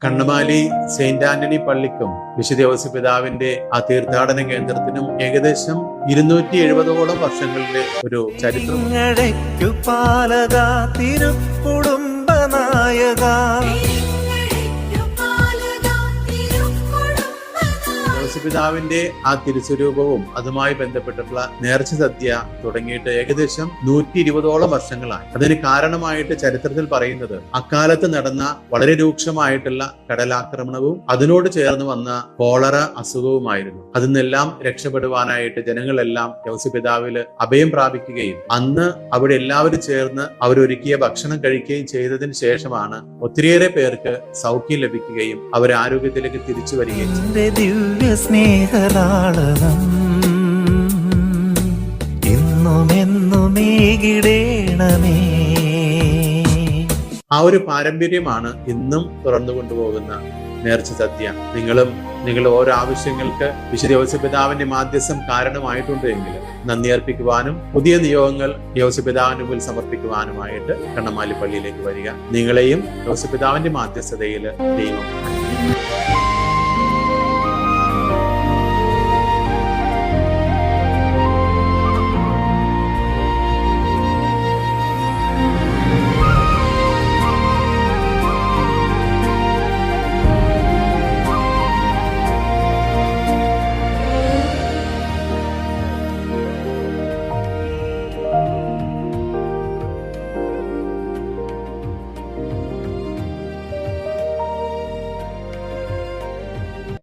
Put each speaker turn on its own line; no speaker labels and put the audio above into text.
Kannamaly Saint Antony പള്ളിക്കും വിശുദ്ധ ഔസേപ്പ് പിതാവിന്റെ ആ തീർത്ഥാടന കേന്ദ്രത്തിനും ഏകദേശം 270ഓളം വർഷങ്ങളുടെ ഒരു ചരിത്രം. പിതാവിന്റെ ആ തിരുസ്വരൂപവും അതുമായി ബന്ധപ്പെട്ടിട്ടുള്ള നേർച്ച സദ്യ തുടങ്ങിയിട്ട് ഏകദേശം 120ഓളം വർഷങ്ങളായി. അതിന് കാരണമായിട്ട് ചരിത്രത്തിൽ പറയുന്നത് അക്കാലത്ത് നടന്ന വളരെ രൂക്ഷമായിട്ടുള്ള കടലാക്രമണവും അതിനോട് ചേർന്ന് വന്ന കോളറ അസുഖവുമായിരുന്നു. അതിൽ നിന്നെല്ലാം രക്ഷപ്പെടുവാനായിട്ട് ജനങ്ങളെല്ലാം ഔസേപ്പ് പിതാവിൽ അഭയം പ്രാപിക്കുകയും അന്ന് അവിടെ എല്ലാവരും ചേർന്ന് അവരൊരുക്കിയ ഭക്ഷണം കഴിക്കുകയും ചെയ്തതിന് ശേഷമാണ് ഒത്തിരിയേറെ പേർക്ക് സൗഖ്യം ലഭിക്കുകയും അവർ ആരോഗ്യത്തിലേക്ക് തിരിച്ചു വരികയും ചെയ്തു.
സ്നേഹലാളനം ഇന്നുമെന്നുമേകിടേണമേ.
ആ ഒരു പാരമ്പര്യമാണ് ഇന്നും തുറന്നു കൊണ്ടുപോകുന്ന നേർച്ച സദ്യ. നിങ്ങളുടെ ഓരോ ആവശ്യങ്ങൾക്ക് വിശുദ്ധ ഔസേപ്പ് പിതാവിന്റെ മാധ്യസ്ഥം കാരണമായിട്ടുണ്ട് എങ്കിൽ നന്ദി അർപ്പിക്കുവാനും പുതിയ നിയോഗങ്ങൾ ഔസേപ്പ് പിതാവിന്റെ മുമ്പിൽ സമർപ്പിക്കുവാനുമായിട്ട് കണ്ണമാലി പള്ളിയിലേക്ക് വരിക. നിങ്ങളെയും ഔസേപ്പ് പിതാവിന്റെ മാധ്യസ്ഥതയിൽ ദൈവം